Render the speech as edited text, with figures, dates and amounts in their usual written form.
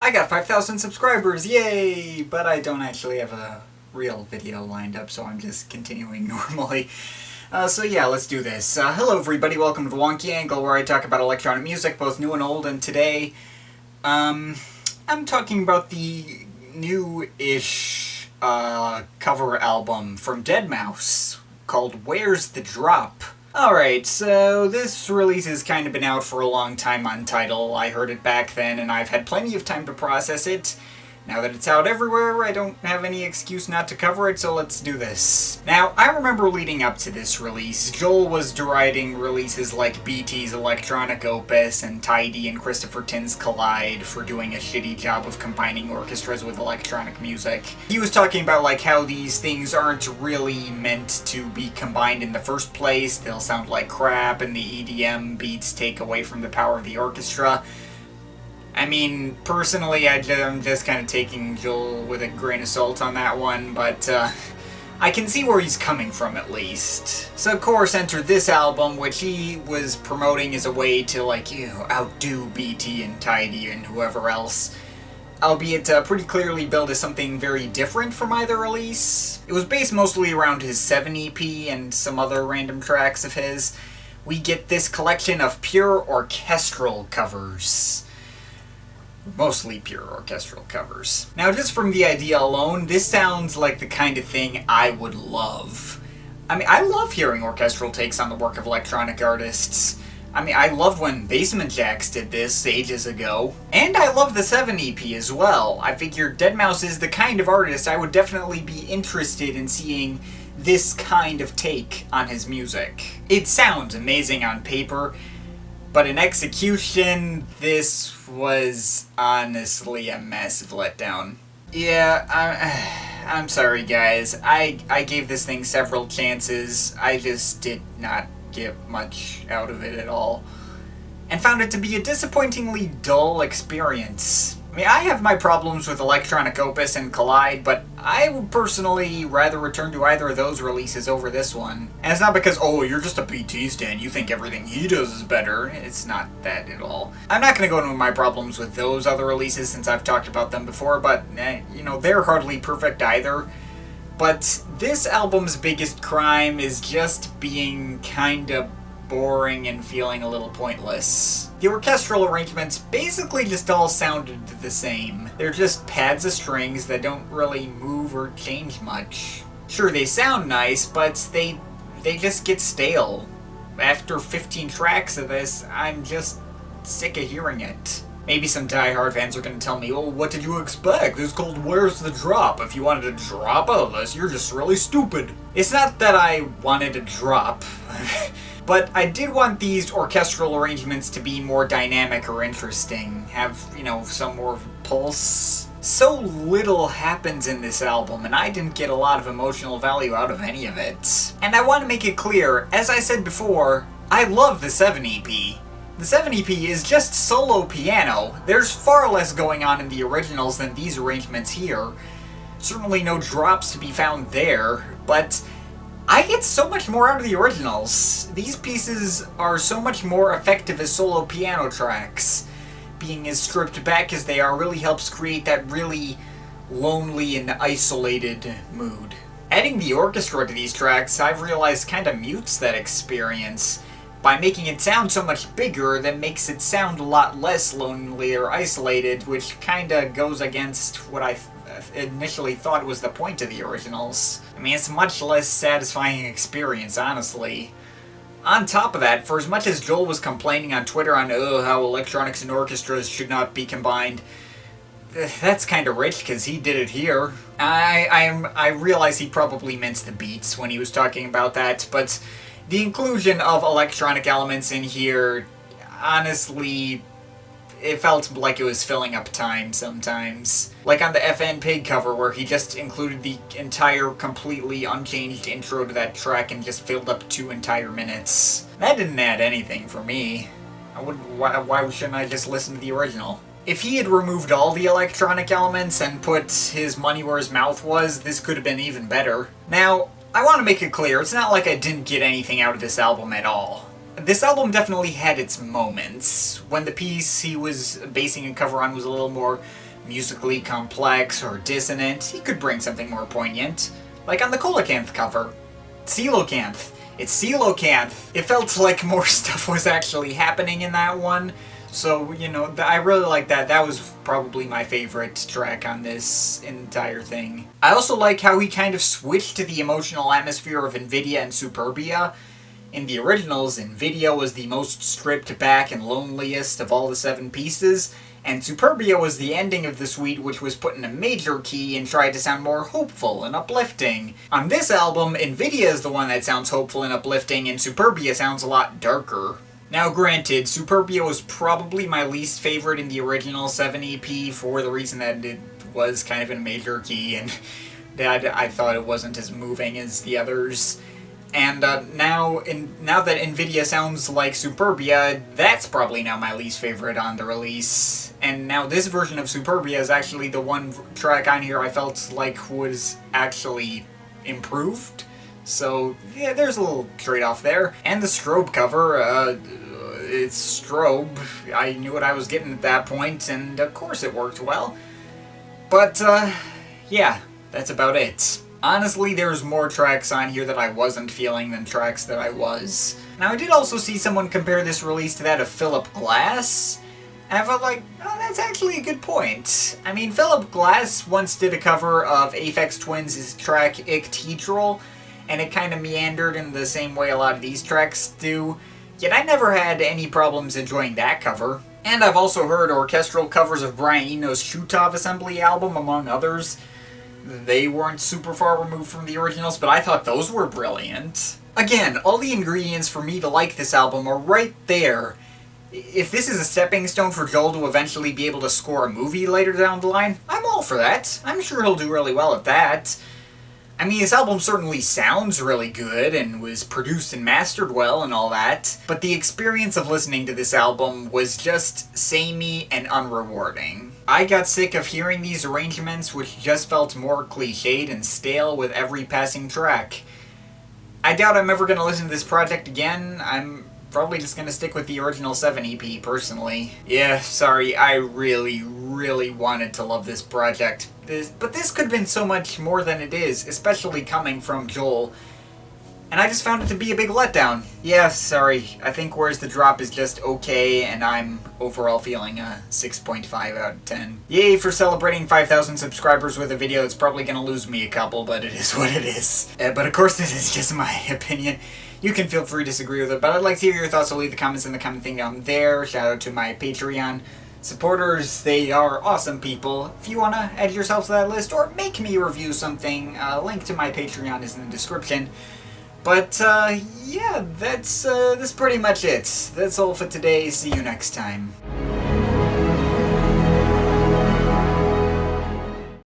I got 5,000 subscribers, yay! But I don't actually have a real video lined up, so I'm just continuing normally. So yeah, let's do this. Hello everybody, welcome to the Wonky Angle, where I talk about electronic music, both new and old, and today, I'm talking about the new-ish, cover album from Deadmau5, called Where's the Drop? Alright, so this release has kind of been out for a long time on Tidal. I heard it back then, and I've had plenty of time to process it. Now that it's out everywhere, I don't have any excuse not to cover it, so let's do this. Now, I remember leading up to this release, Joel was deriding releases like BT's Electronic Opus and Tidy and Christopher Tin's Collide for doing a shitty job of combining orchestras with electronic music. He was talking about like how these things aren't really meant to be combined in the first place, they'll sound like crap, and the EDM beats take away from the power of the orchestra. I mean, personally, I'm just kind of taking Joel with a grain of salt on that one, but I can see where he's coming from, at least. So, of course, enter this album, which he was promoting as a way to, like, outdo BT and Tidy and whoever else, albeit pretty clearly billed as something very different from either release. It was based mostly around his 7 EP and some other random tracks of his. We get this collection of pure orchestral covers. Mostly pure orchestral covers. Now, just from the idea alone, this sounds like the kind of thing I would love. I mean, I love hearing orchestral takes on the work of electronic artists. I mean, I loved when Basement Jaxx did this ages ago. And I love the 7 EP as well. I figure Deadmau5 is the kind of artist I would definitely be interested in seeing this kind of take on his music. It sounds amazing on paper, but in execution, this was honestly a massive letdown. Yeah, I'm sorry guys. I gave this thing several chances. I just did not get much out of it at all. And found it to be a disappointingly dull experience. I mean, I have my problems with Electronic Opus and Collide, but I would personally rather return to either of those releases over this one. And it's not because, oh, you're just a BT stan, you think everything he does is better. It's not that at all. I'm not going to go into my problems with those other releases since I've talked about them before, but, they're hardly perfect either. But this album's biggest crime is just being kinda boring and feeling a little pointless. The orchestral arrangements basically just all sounded the same. They're just pads of strings that don't really move or change much. Sure, they sound nice, but they just get stale. After 15 tracks of this, I'm just sick of hearing it. Maybe some die-hard fans are gonna tell me, oh, what did you expect? This is called Where's the Drop? If you wanted to drop out of this, you're just really stupid. It's not that I wanted to drop. But I did want these orchestral arrangements to be more dynamic or interesting, have, some more pulse. So little happens in this album, and I didn't get a lot of emotional value out of any of it. And I want to make it clear, as I said before, I love the 7 EP. The 7 EP is just solo piano. There's far less going on in the originals than these arrangements here. Certainly no drops to be found there, but I get so much more out of the originals. These pieces are so much more effective as solo piano tracks. Being as stripped back as they are really helps create that really lonely and isolated mood. Adding the orchestra to these tracks, I've realized kinda mutes that experience. By making it sound so much bigger, that makes it sound a lot less lonely or isolated, which kinda goes against what I initially thought was the point of the originals. I mean, it's a much less satisfying experience, honestly. On top of that, for as much as Joel was complaining on Twitter on how electronics and orchestras should not be combined, that's kinda rich, because he did it here. I realize he probably meant the beats when he was talking about that, but the inclusion of electronic elements in here, honestly, it felt like it was filling up time sometimes. Like on the FN Pig cover, where he just included the entire, completely unchanged intro to that track and just filled up 2 entire minutes. That didn't add anything for me. Why shouldn't I just listen to the original? If he had removed all the electronic elements and put his money where his mouth was, this could have been even better. Now, I want to make it clear, it's not like I didn't get anything out of this album at all. This album definitely had its moments. When the piece he was basing a cover on was a little more musically complex or dissonant, he could bring something more poignant. Like on the Coelacanth cover. Coelacanth. It's Coelacanth. It felt like more stuff was actually happening in that one. So, you know, I really like that. That was probably my favorite track on this entire thing. I also like how he kind of switched to the emotional atmosphere of Invidia and Superbia. In the originals, Invidia was the most stripped back and loneliest of all the 7 pieces, and Superbia was the ending of the suite, which was put in a major key and tried to sound more hopeful and uplifting. On this album, Invidia is the one that sounds hopeful and uplifting, and Superbia sounds a lot darker. Now granted, Superbia was probably my least favorite in the original 7 EP for the reason that it was kind of in a major key, and that I thought it wasn't as moving as the others. And now that Invidia sounds like Superbia, that's probably now my least favorite on the release. And now this version of Superbia is actually the one track on here I felt like was actually improved. So, yeah, there's a little trade-off there. And the Strobe cover, it's Strobe. I knew what I was getting at that point, and of course it worked well. But, yeah, that's about it. Honestly, there's more tracks on here that I wasn't feeling than tracks that I was. Now, I did also see someone compare this release to that of Philip Glass, and I felt like, oh, that's actually a good point. I mean, Philip Glass once did a cover of Aphex Twins' track Ictedral, and it kind of meandered in the same way a lot of these tracks do, yet I never had any problems enjoying that cover. And I've also heard orchestral covers of Brian Eno's Shutov Assembly album, among others. They weren't super far removed from the originals, but I thought those were brilliant. Again, all the ingredients for me to like this album are right there. If this is a stepping stone for Joel to eventually be able to score a movie later down the line, I'm all for that. I'm sure he'll do really well at that. I mean, this album certainly sounds really good and was produced and mastered well and all that, but the experience of listening to this album was just samey and unrewarding. I got sick of hearing these arrangements, which just felt more cliched and stale with every passing track. I doubt I'm ever going to listen to this project again. I'm probably just going to stick with the original 7 EP, personally. Yeah, sorry, I really wanted to love this project. But this could have been so much more than it is, especially coming from Joel. And I just found it to be a big letdown. Yeah, sorry, I think Where's the Drop is just okay, and I'm overall feeling a 6.5 out of 10. Yay for celebrating 5,000 subscribers with a video that's probably gonna lose me a couple, but it is what it is. But of course this is just my opinion. You can feel free to disagree with it, but I'd like to hear your thoughts, so leave the comments in the comment thing down there. Shout out to my Patreon supporters, they are awesome people. If you want to add yourself to that list, or make me review something, link to my Patreon is in the description. But, yeah, that's pretty much it. That's all for today. See you next time.